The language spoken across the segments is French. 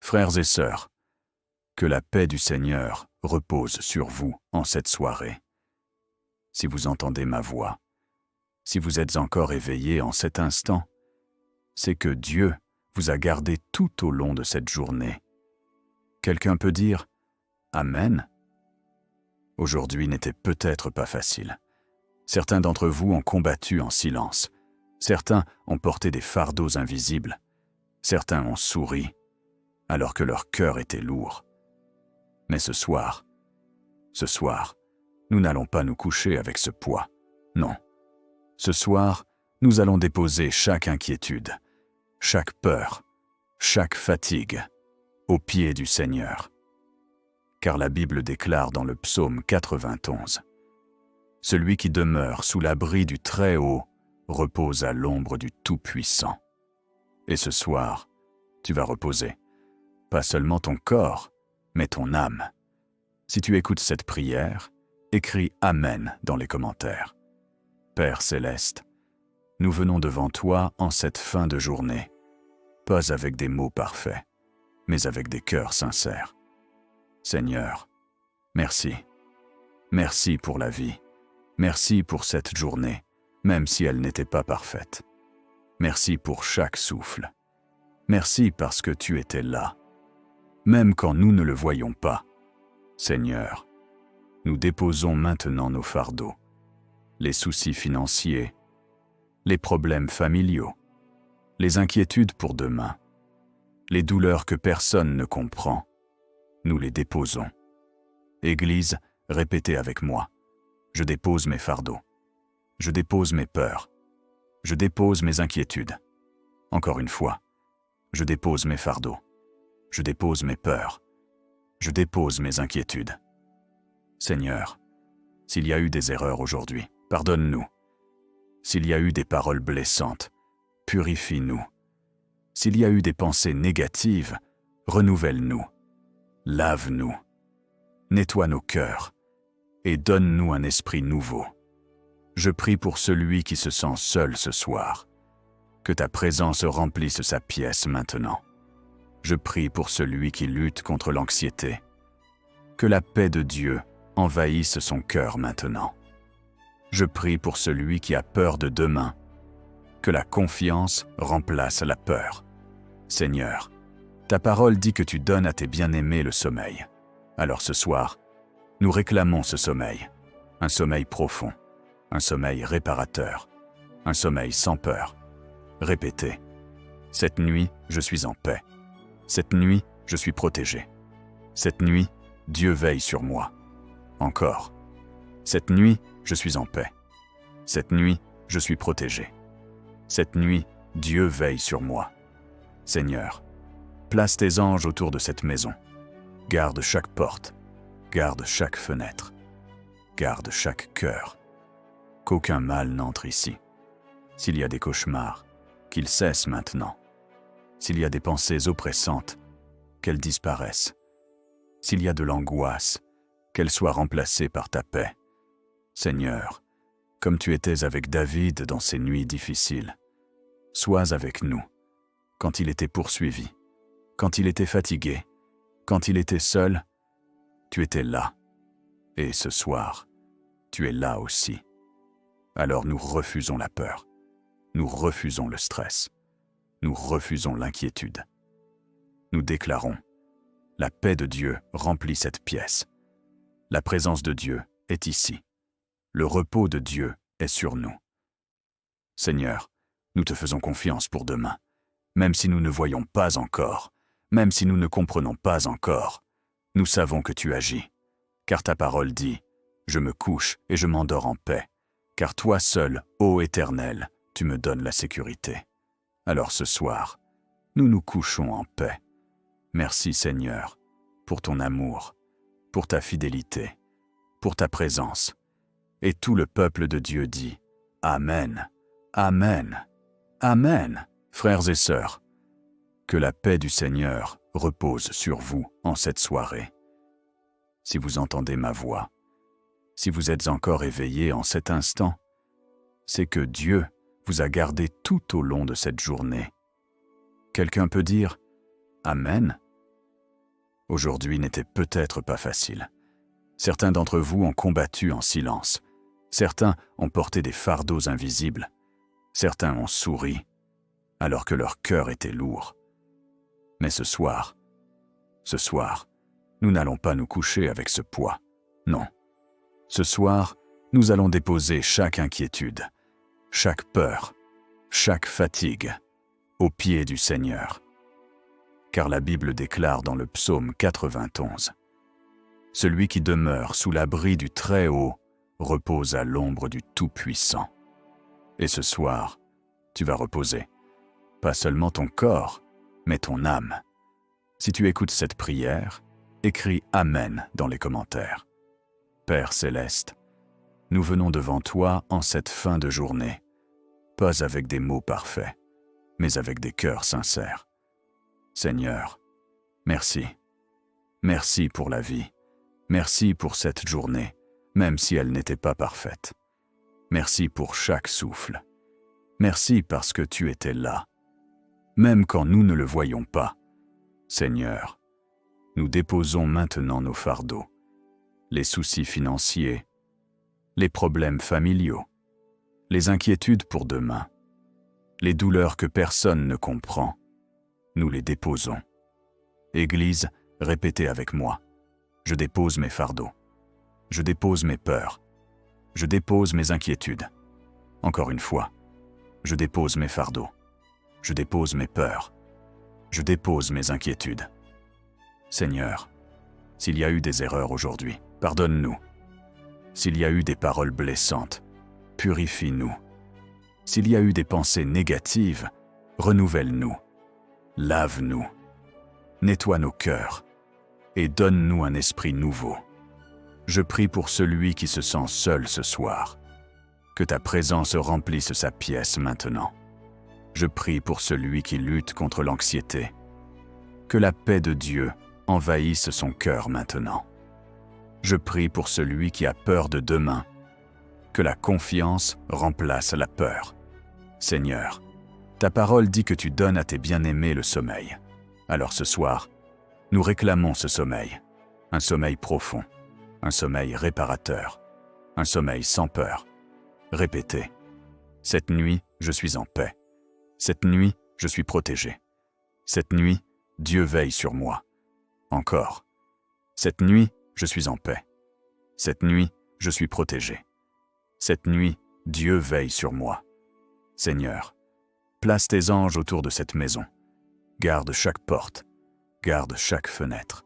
Frères et sœurs, que la paix du Seigneur repose sur vous en cette soirée. Si vous entendez ma voix, si vous êtes encore éveillés en cet instant, c'est que Dieu vous a gardé tout au long de cette journée. Quelqu'un peut dire « Amen ». Aujourd'hui n'était peut-être pas facile. Certains d'entre vous ont combattu en silence. Certains ont porté des fardeaux invisibles. Certains ont souri, alors que leur cœur était lourd. Mais ce soir, nous n'allons pas nous coucher avec ce poids. Non. Ce soir, nous allons déposer chaque inquiétude, chaque peur, chaque fatigue aux pieds du Seigneur. Car la Bible déclare dans le psaume 91 « Celui qui demeure sous l'abri du Très-Haut repose à l'ombre du Tout-Puissant. » Et ce soir, tu vas reposer, pas seulement ton corps, mais ton âme. Si tu écoutes cette prière, écris « Amen » dans les commentaires. Père céleste, nous venons devant toi en cette fin de journée, pas avec des mots parfaits, mais avec des cœurs sincères. Seigneur, merci. Merci pour la vie. Merci pour cette journée, même si elle n'était pas parfaite. Merci pour chaque souffle. Merci parce que tu étais là, même quand nous ne le voyions pas. Seigneur, nous déposons maintenant nos fardeaux, les soucis financiers, les problèmes familiaux, les inquiétudes pour demain, les douleurs que personne ne comprend. Nous les déposons. Église, répétez avec moi. Je dépose mes fardeaux. Je dépose mes peurs. Je dépose mes inquiétudes. Encore une fois, je dépose mes fardeaux. Je dépose mes peurs. Je dépose mes inquiétudes. Seigneur, s'il y a eu des erreurs aujourd'hui, pardonne-nous. S'il y a eu des paroles blessantes, purifie-nous. S'il y a eu des pensées négatives, renouvelle-nous. Lave-nous, nettoie nos cœurs et donne-nous un esprit nouveau. Je prie pour celui qui se sent seul ce soir, que ta présence remplisse sa pièce maintenant. Je prie pour celui qui lutte contre l'anxiété, que la paix de Dieu envahisse son cœur maintenant. Je prie pour celui qui a peur de demain, que la confiance remplace la peur. Seigneur, ta parole dit que tu donnes à tes bien-aimés le sommeil. Alors ce soir, nous réclamons ce sommeil, un sommeil profond, un sommeil réparateur, un sommeil sans peur. Répétez, cette nuit, je suis en paix. Cette nuit, je suis protégé. Cette nuit, Dieu veille sur moi. Encore. Cette nuit, je suis en paix. Cette nuit, je suis protégé. Cette nuit, Dieu veille sur moi. Seigneur, place tes anges autour de cette maison. Garde chaque porte, garde chaque fenêtre, garde chaque cœur. Qu'aucun mal n'entre ici. S'il y a des cauchemars, qu'ils cessent maintenant. S'il y a des pensées oppressantes, qu'elles disparaissent. S'il y a de l'angoisse, qu'elle soit remplacée par ta paix. Seigneur, comme tu étais avec David dans ces nuits difficiles, sois avec nous quand il était poursuivi. Quand il était fatigué, quand il était seul, tu étais là. Et ce soir, tu es là aussi. Alors nous refusons la peur. Nous refusons le stress. Nous refusons l'inquiétude. Nous déclarons, la paix de Dieu remplit cette pièce. La présence de Dieu est ici. Le repos de Dieu est sur nous. Seigneur, nous te faisons confiance pour demain, même si nous ne voyons pas encore. Même si nous ne comprenons pas encore, nous savons que tu agis, car ta parole dit « Je me couche et je m'endors en paix, car toi seul, ô Éternel, tu me donnes la sécurité. » Alors ce soir, nous nous couchons en paix. Merci Seigneur, pour ton amour, pour ta fidélité, pour ta présence. Et tout le peuple de Dieu dit « Amen, Amen, Amen ». Frères et sœurs, que la paix du Seigneur repose sur vous en cette soirée. Si vous entendez ma voix, si vous êtes encore éveillés en cet instant, c'est que Dieu vous a gardé tout au long de cette journée. Quelqu'un peut dire « Amen ». Aujourd'hui n'était peut-être pas facile. Certains d'entre vous ont combattu en silence. Certains ont porté des fardeaux invisibles. Certains ont souri, alors que leur cœur était lourd. Mais ce soir, nous n'allons pas nous coucher avec ce poids. Non. Ce soir, nous allons déposer chaque inquiétude, chaque peur, chaque fatigue aux pieds du Seigneur. Car la Bible déclare dans le psaume 91 : « Celui qui demeure sous l'abri du Très-Haut repose à l'ombre du Tout-Puissant. » Et ce soir, tu vas reposer, pas seulement ton corps, mais ton âme. Si tu écoutes cette prière, écris « Amen » dans les commentaires. Père céleste, nous venons devant toi en cette fin de journée, pas avec des mots parfaits, mais avec des cœurs sincères. Seigneur, merci. Merci pour la vie. Merci pour cette journée, même si elle n'était pas parfaite. Merci pour chaque souffle. Merci parce que tu étais là, même quand nous ne le voyions pas. Seigneur, nous déposons maintenant nos fardeaux, les soucis financiers, les problèmes familiaux, les inquiétudes pour demain, les douleurs que personne ne comprend. Nous les déposons. Église, répétez avec moi. Je dépose mes fardeaux. Je dépose mes peurs. Je dépose mes inquiétudes. Encore une fois, je dépose mes fardeaux. Je dépose mes peurs. Je dépose mes inquiétudes. Seigneur, s'il y a eu des erreurs aujourd'hui, pardonne-nous. S'il y a eu des paroles blessantes, purifie-nous. S'il y a eu des pensées négatives, renouvelle-nous. Lave-nous. Nettoie nos cœurs et donne-nous un esprit nouveau. Je prie pour celui qui se sent seul ce soir. Que ta présence remplisse sa pièce maintenant. Je prie pour celui qui lutte contre l'anxiété. Que la paix de Dieu envahisse son cœur maintenant. Je prie pour celui qui a peur de demain. Que la confiance remplace la peur. Seigneur, ta parole dit que tu donnes à tes bien-aimés le sommeil. Alors ce soir, nous réclamons ce sommeil. Un sommeil profond, un sommeil réparateur, un sommeil sans peur. Répétez. Cette nuit, je suis en paix. Cette nuit, je suis protégé. Cette nuit, Dieu veille sur moi. Encore. Cette nuit, je suis en paix. Cette nuit, je suis protégé. Cette nuit, Dieu veille sur moi. Seigneur, place tes anges autour de cette maison. Garde chaque porte. Garde chaque fenêtre.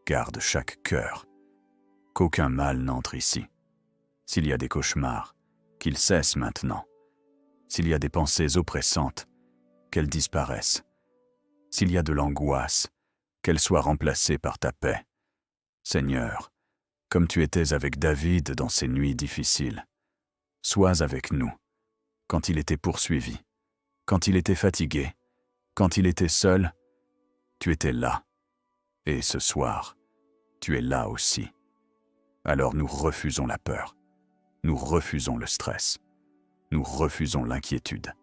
Garde chaque cœur. Qu'aucun mal n'entre ici. S'il y a des cauchemars, qu'ils cessent maintenant. S'il y a des pensées oppressantes, qu'elles disparaissent. S'il y a de l'angoisse, qu'elle soit remplacée par ta paix. Seigneur, comme tu étais avec David dans ces nuits difficiles, sois avec nous, quand il était poursuivi, quand il était fatigué, quand il était seul, tu étais là. Et ce soir, tu es là aussi. Alors nous refusons la peur, nous refusons le stress, nous refusons l'inquiétude.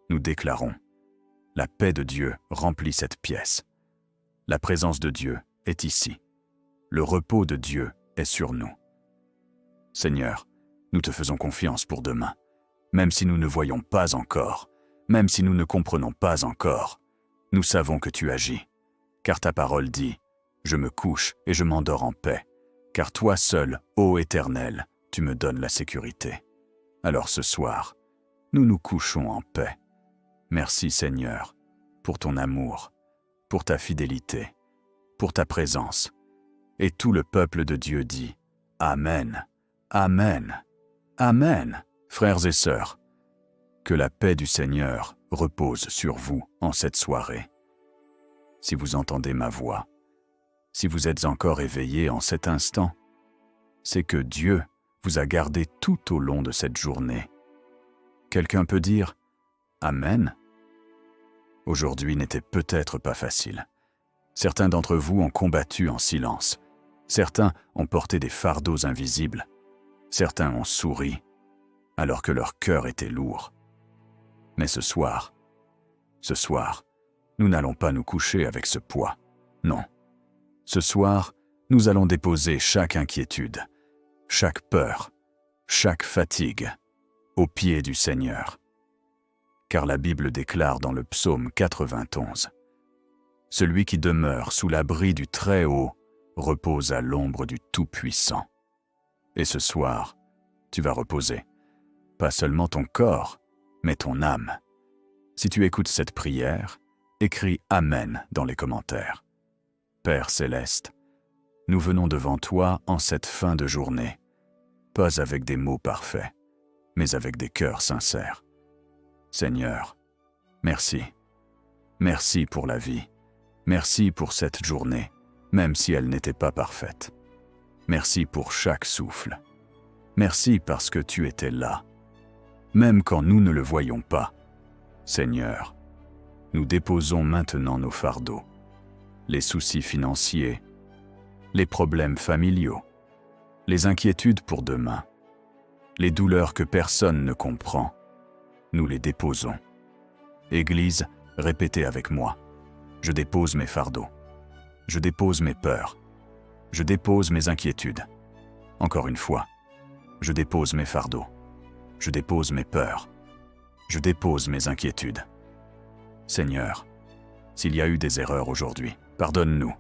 Nous déclarons, la paix de Dieu remplit cette pièce. La présence de Dieu est ici. Le repos de Dieu est sur nous. Seigneur, nous te faisons confiance pour demain, même si nous ne voyons pas encore, même si nous ne comprenons pas encore. Nous savons que tu agis, car ta parole dit « Je me couche et je m'endors en paix, car toi seul, ô Éternel, tu me donnes la sécurité. » Alors ce soir, nous nous couchons en paix. Merci Seigneur, pour ton amour, pour ta fidélité, pour ta présence. Et tout le peuple de Dieu dit « Amen, Amen, Amen ». Frères et sœurs, que la paix du Seigneur repose sur vous en cette soirée. Si vous entendez ma voix, si vous êtes encore éveillés en cet instant, c'est que Dieu vous a gardé tout au long de cette journée. Quelqu'un peut dire « Amen ». Aujourd'hui n'était peut-être pas facile. Certains d'entre vous ont combattu en silence. Certains ont porté des fardeaux invisibles. Certains ont souri, alors que leur cœur était lourd. Mais ce soir, nous n'allons pas nous coucher avec ce poids. Non. Ce soir, nous allons déposer chaque inquiétude, chaque peur, chaque fatigue aux pieds du Seigneur. Car la Bible déclare dans le psaume 91, « Celui qui demeure sous l'abri du Très-Haut repose à l'ombre du Tout-Puissant. » Et ce soir, tu vas reposer, pas seulement ton corps, mais ton âme. Si tu écoutes cette prière, écris « Amen » dans les commentaires. Père céleste, nous venons devant toi en cette fin de journée, pas avec des mots parfaits, mais avec des cœurs sincères. Seigneur, merci. Merci pour la vie. Merci pour cette journée, même si elle n'était pas parfaite. Merci pour chaque souffle. Merci parce que tu étais là, même quand nous ne le voyions pas. Seigneur, nous déposons maintenant nos fardeaux, les soucis financiers, les problèmes familiaux, les inquiétudes pour demain, les douleurs que personne ne comprend. Nous les déposons. Église, répétez avec moi. Je dépose mes fardeaux. Je dépose mes peurs. Je dépose mes inquiétudes. Encore une fois, je dépose mes fardeaux. Je dépose mes peurs. Je dépose mes inquiétudes. Seigneur, s'il y a eu des erreurs aujourd'hui, pardonne-nous.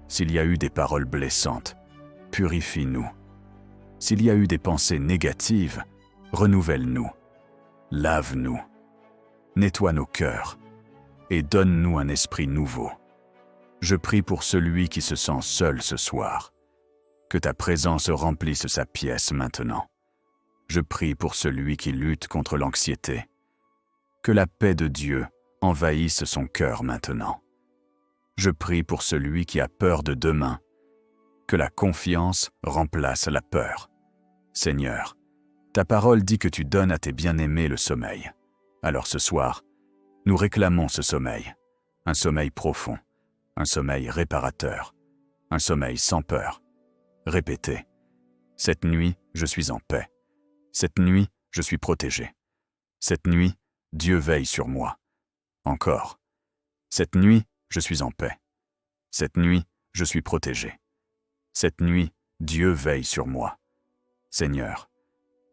S'il y a eu des paroles blessantes, purifie-nous. S'il y a eu des pensées négatives, renouvelle-nous. Lave-nous. Nettoie nos cœurs et donne-nous un esprit nouveau. Je prie pour celui qui se sent seul ce soir. Que ta présence remplisse sa pièce maintenant. Je prie pour celui qui lutte contre l'anxiété. Que la paix de Dieu envahisse son cœur maintenant. Je prie pour celui qui a peur de demain. Que la confiance remplace la peur. Seigneur, ta parole dit que tu donnes à tes bien-aimés le sommeil. Alors ce soir, nous réclamons ce sommeil. Un sommeil profond, un sommeil réparateur, un sommeil sans peur. Répétez, cette nuit, je suis en paix. Cette nuit, je suis protégé. Cette nuit, Dieu veille sur moi. Encore. Cette nuit, je suis en paix. Cette nuit, je suis protégé. Cette nuit, Dieu veille sur moi. Seigneur,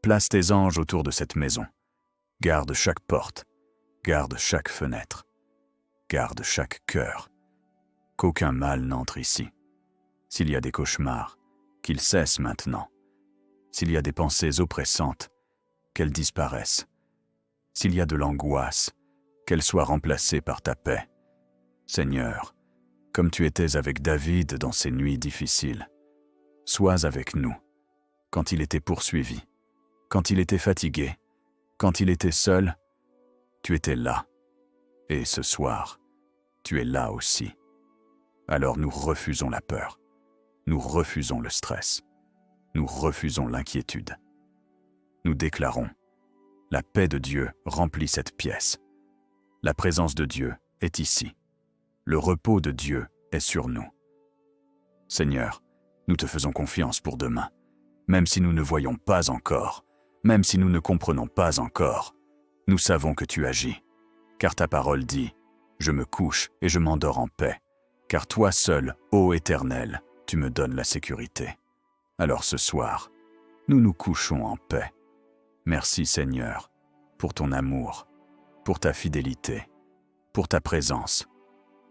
place tes anges autour de cette maison. Garde chaque porte. Garde chaque fenêtre. Garde chaque cœur. Qu'aucun mal n'entre ici. S'il y a des cauchemars, qu'ils cessent maintenant. S'il y a des pensées oppressantes, qu'elles disparaissent. S'il y a de l'angoisse, qu'elle soit remplacée par ta paix. Seigneur, comme tu étais avec David dans ces nuits difficiles, sois avec nous, quand il était poursuivi, quand il était fatigué, quand il était seul, tu étais là. Et ce soir, tu es là aussi. Alors nous refusons la peur, nous refusons le stress, nous refusons l'inquiétude. Nous déclarons, la paix de Dieu remplit cette pièce. La présence de Dieu est ici. Le repos de Dieu est sur nous. Seigneur, nous te faisons confiance pour demain, même si nous ne voyons pas encore, même si nous ne comprenons pas encore. Nous savons que tu agis, car ta parole dit, « Je me couche et je m'endors en paix, car toi seul, ô Éternel, tu me donnes la sécurité. » Alors ce soir, nous nous couchons en paix. Merci Seigneur, pour ton amour, pour ta fidélité, pour ta présence.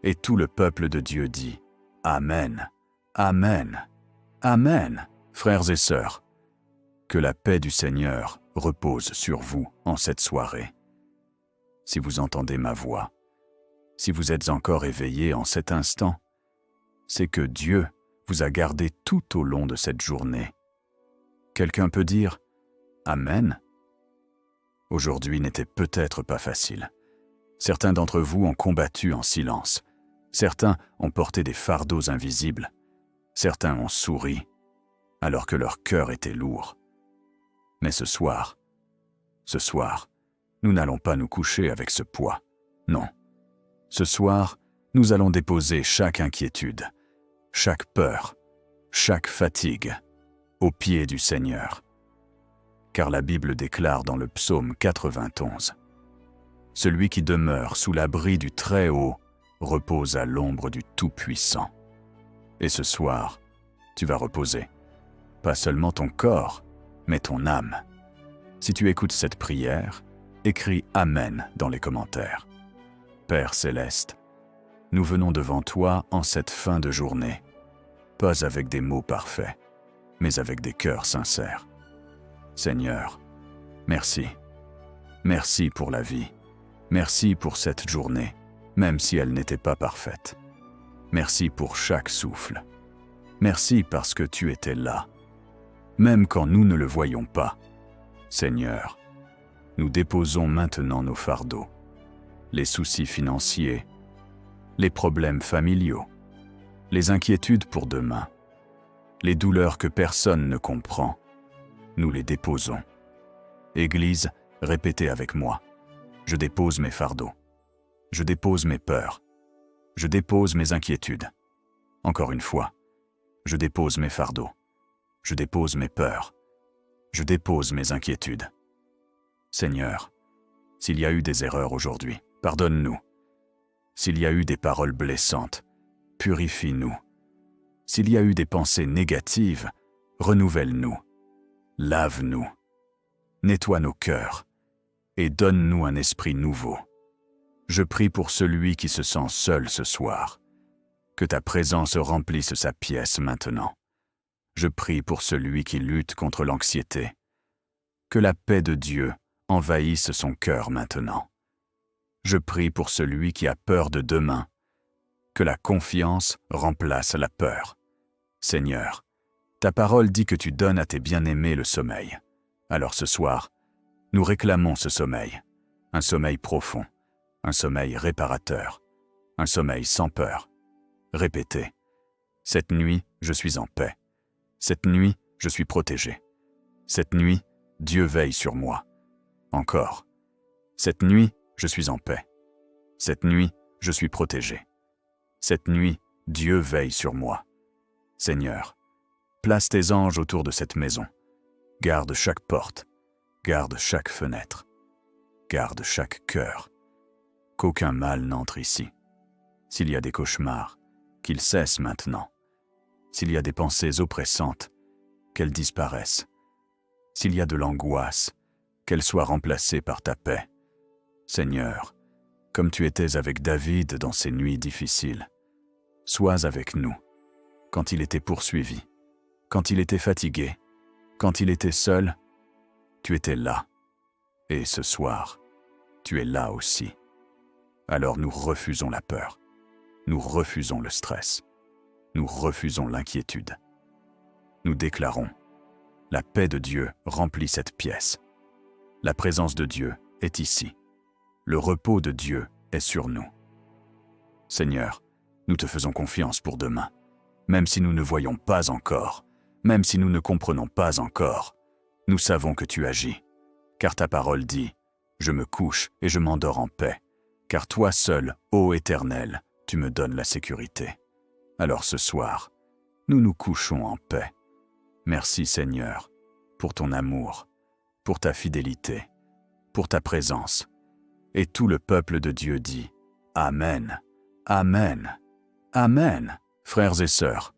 Et tout le peuple de Dieu dit, « Amen, Amen, Amen ». Frères et sœurs, que la paix du Seigneur repose sur vous en cette soirée. Si vous entendez ma voix, si vous êtes encore éveillés en cet instant, c'est que Dieu vous a gardé tout au long de cette journée. Quelqu'un peut dire « Amen ». Aujourd'hui n'était peut-être pas facile. Certains d'entre vous ont combattu en silence. Certains ont porté des fardeaux invisibles. Certains ont souri, alors que leur cœur était lourd. Mais ce soir, nous n'allons pas nous coucher avec ce poids. Non. Ce soir, nous allons déposer chaque inquiétude, chaque peur, chaque fatigue aux pieds du Seigneur. Car la Bible déclare dans le psaume 91, « Celui qui demeure sous l'abri du Très-Haut repose à l'ombre du Tout-Puissant. » Et ce soir, tu vas reposer. Pas seulement ton corps, mais ton âme. Si tu écoutes cette prière, écris « Amen » dans les commentaires. Père céleste, nous venons devant toi en cette fin de journée, pas avec des mots parfaits, mais avec des cœurs sincères. Seigneur, merci. Merci pour la vie. Merci pour cette journée, même si elle n'était pas parfaite. Merci pour chaque souffle. Merci parce que tu étais là, même quand nous ne le voyions pas. Seigneur, nous déposons maintenant nos fardeaux, les soucis financiers, les problèmes familiaux, les inquiétudes pour demain, les douleurs que personne ne comprend. Nous les déposons. Église, répétez avec moi. Je dépose mes fardeaux. Je dépose mes peurs. Je dépose mes inquiétudes. Encore une fois, je dépose mes fardeaux. Je dépose mes peurs. Je dépose mes inquiétudes. Seigneur, s'il y a eu des erreurs aujourd'hui, pardonne-nous. S'il y a eu des paroles blessantes, purifie-nous. S'il y a eu des pensées négatives, renouvelle-nous. Lave-nous. Nettoie nos cœurs et donne-nous un esprit nouveau. Je prie pour celui qui se sent seul ce soir. Que ta présence remplisse sa pièce maintenant. Je prie pour celui qui lutte contre l'anxiété. Que la paix de Dieu envahisse son cœur maintenant. Je prie pour celui qui a peur de demain. Que la confiance remplace la peur. Seigneur, ta parole dit que tu donnes à tes bien-aimés le sommeil. Alors ce soir, nous réclamons ce sommeil. Un sommeil profond, un sommeil réparateur, un sommeil sans peur. Répétez. Cette nuit, je suis en paix. Cette nuit, je suis protégé. Cette nuit, Dieu veille sur moi. Encore. Cette nuit, je suis en paix. Cette nuit, je suis protégé. Cette nuit, Dieu veille sur moi. Seigneur, place tes anges autour de cette maison. Garde chaque porte. Garde chaque fenêtre. Garde chaque cœur. Qu'aucun mal n'entre ici. S'il y a des cauchemars, qu'ils cessent maintenant. S'il y a des pensées oppressantes, qu'elles disparaissent. S'il y a de l'angoisse, qu'elle soit remplacée par ta paix. Seigneur, comme tu étais avec David dans ces nuits difficiles, sois avec nous quand il était poursuivi, quand il était fatigué, quand il était seul, tu étais là. Et ce soir, tu es là aussi. Alors nous refusons la peur. Nous refusons le stress. Nous refusons l'inquiétude. Nous déclarons, la paix de Dieu remplit cette pièce. La présence de Dieu est ici. Le repos de Dieu est sur nous. Seigneur, nous te faisons confiance pour demain, même si nous ne voyons pas encore, même si nous ne comprenons pas encore. Nous savons que tu agis, car ta parole dit, « Je me couche et je m'endors en paix, car toi seul, ô Éternel, tu me donnes la sécurité. » Alors ce soir, nous nous couchons en paix. Merci Seigneur, pour ton amour, pour ta fidélité, pour ta présence. Et tout le peuple de Dieu dit, « Amen, Amen, Amen ». Frères et sœurs,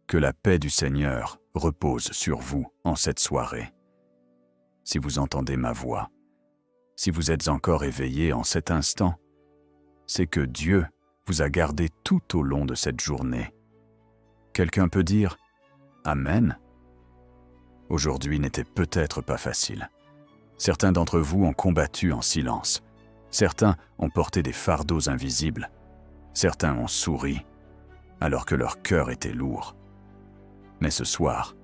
que la paix du Seigneur repose sur vous en cette soirée. Si vous entendez ma voix, si vous êtes encore éveillés en cet instant, c'est que Dieu vous a gardé tout au long de cette journée. Quelqu'un peut dire « Amen ». Aujourd'hui n'était peut-être pas facile. Certains d'entre vous ont combattu en silence. Certains ont porté des fardeaux invisibles. Certains ont souri, alors que leur cœur était lourd. Mais ce soir,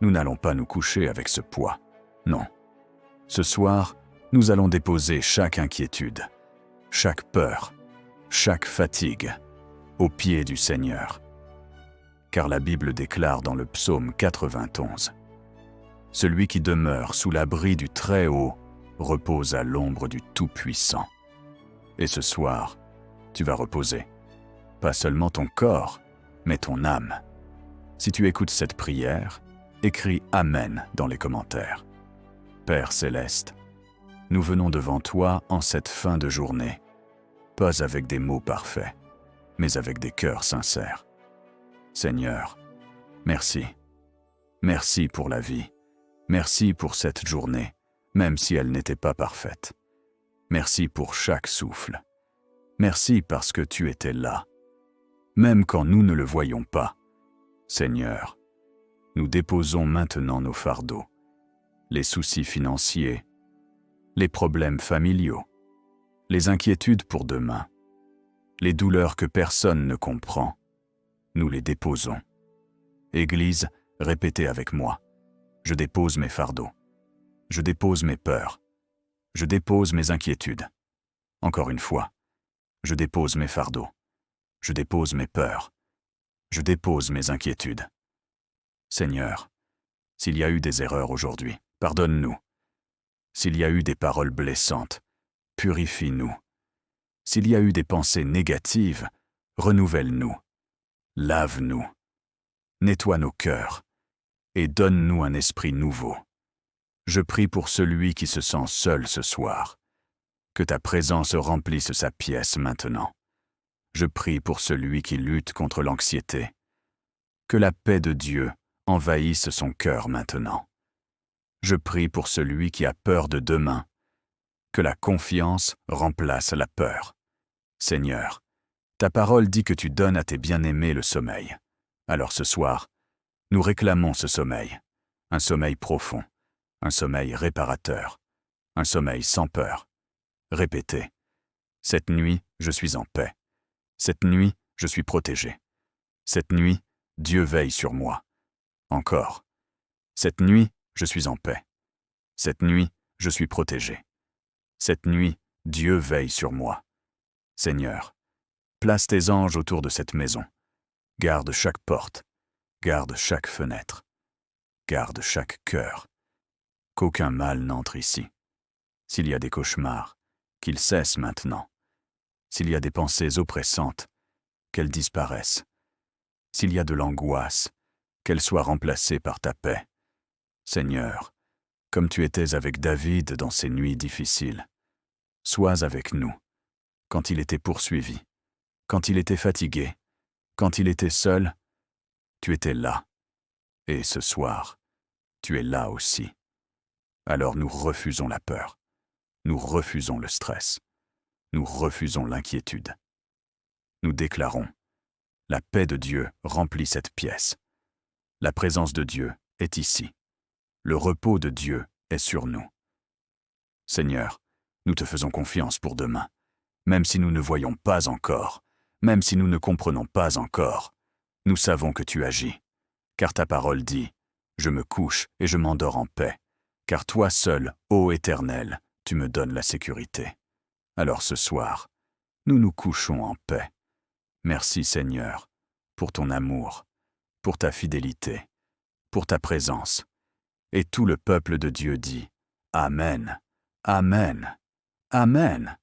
nous n'allons pas nous coucher avec ce poids. Non. Ce soir, nous allons déposer chaque inquiétude, chaque peur, chaque fatigue aux pieds du Seigneur. Car la Bible déclare dans le psaume 91, « Celui qui demeure sous l'abri du Très-Haut repose à l'ombre du Tout-Puissant. » Et ce soir, tu vas reposer, pas seulement ton corps, mais ton âme. Si tu écoutes cette prière, écris « Amen » dans les commentaires. Père céleste, nous venons devant toi en cette fin de journée, pas avec des mots parfaits, mais avec des cœurs sincères. Seigneur, merci. Merci pour la vie. Merci pour cette journée, même si elle n'était pas parfaite. Merci pour chaque souffle. Merci parce que tu étais là, même quand nous ne le voyions pas. Seigneur, nous déposons maintenant nos fardeaux, les soucis financiers, les problèmes familiaux, les inquiétudes pour demain, les douleurs que personne ne comprend. Nous les déposons. Église, répétez avec moi. Je dépose mes fardeaux. Je dépose mes peurs. Je dépose mes inquiétudes. Encore une fois, je dépose mes fardeaux. Je dépose mes peurs. Je dépose mes inquiétudes. Seigneur, s'il y a eu des erreurs aujourd'hui, pardonne-nous. S'il y a eu des paroles blessantes, purifie-nous. S'il y a eu des pensées négatives, renouvelle-nous. Lave-nous. Nettoie nos cœurs et donne-nous un esprit nouveau. Je prie pour celui qui se sent seul ce soir. Que ta présence remplisse sa pièce maintenant. Je prie pour celui qui lutte contre l'anxiété. Que la paix de Dieu envahisse son cœur maintenant. Je prie pour celui qui a peur de demain. Que la confiance remplace la peur. Seigneur, ta parole dit que tu donnes à tes bien-aimés le sommeil. Alors ce soir, nous réclamons ce sommeil. Un sommeil profond, un sommeil réparateur, un sommeil sans peur. Répétez. Cette nuit, je suis en paix. Cette nuit, je suis protégé. Cette nuit, Dieu veille sur moi. Encore. Cette nuit, je suis en paix. Cette nuit, je suis protégé. Cette nuit, Dieu veille sur moi. Seigneur, place tes anges autour de cette maison. Garde chaque porte. Garde chaque fenêtre. Garde chaque cœur. Qu'aucun mal n'entre ici. S'il y a des cauchemars, qu'ils cessent maintenant. S'il y a des pensées oppressantes, qu'elles disparaissent. S'il y a de l'angoisse, qu'elle soit remplacée par ta paix. Seigneur, comme tu étais avec David dans ces nuits difficiles, sois avec nous, quand il était poursuivi, quand il était fatigué, quand il était seul, tu étais là. Et ce soir, tu es là aussi. Alors nous refusons la peur, nous refusons le stress, nous refusons l'inquiétude. Nous déclarons, la paix de Dieu remplit cette pièce. La présence de Dieu est ici. Le repos de Dieu est sur nous. Seigneur, nous te faisons confiance pour demain, même si nous ne voyons pas encore, même si nous ne comprenons pas encore. Nous savons que tu agis, car ta parole dit, « Je me couche et je m'endors en paix, car toi seul, ô Éternel, tu me donnes la sécurité. » Alors ce soir, nous nous couchons en paix. Merci Seigneur, pour ton amour, pour ta fidélité, pour ta présence. Et tout le peuple de Dieu dit, Amen, Amen, Amen.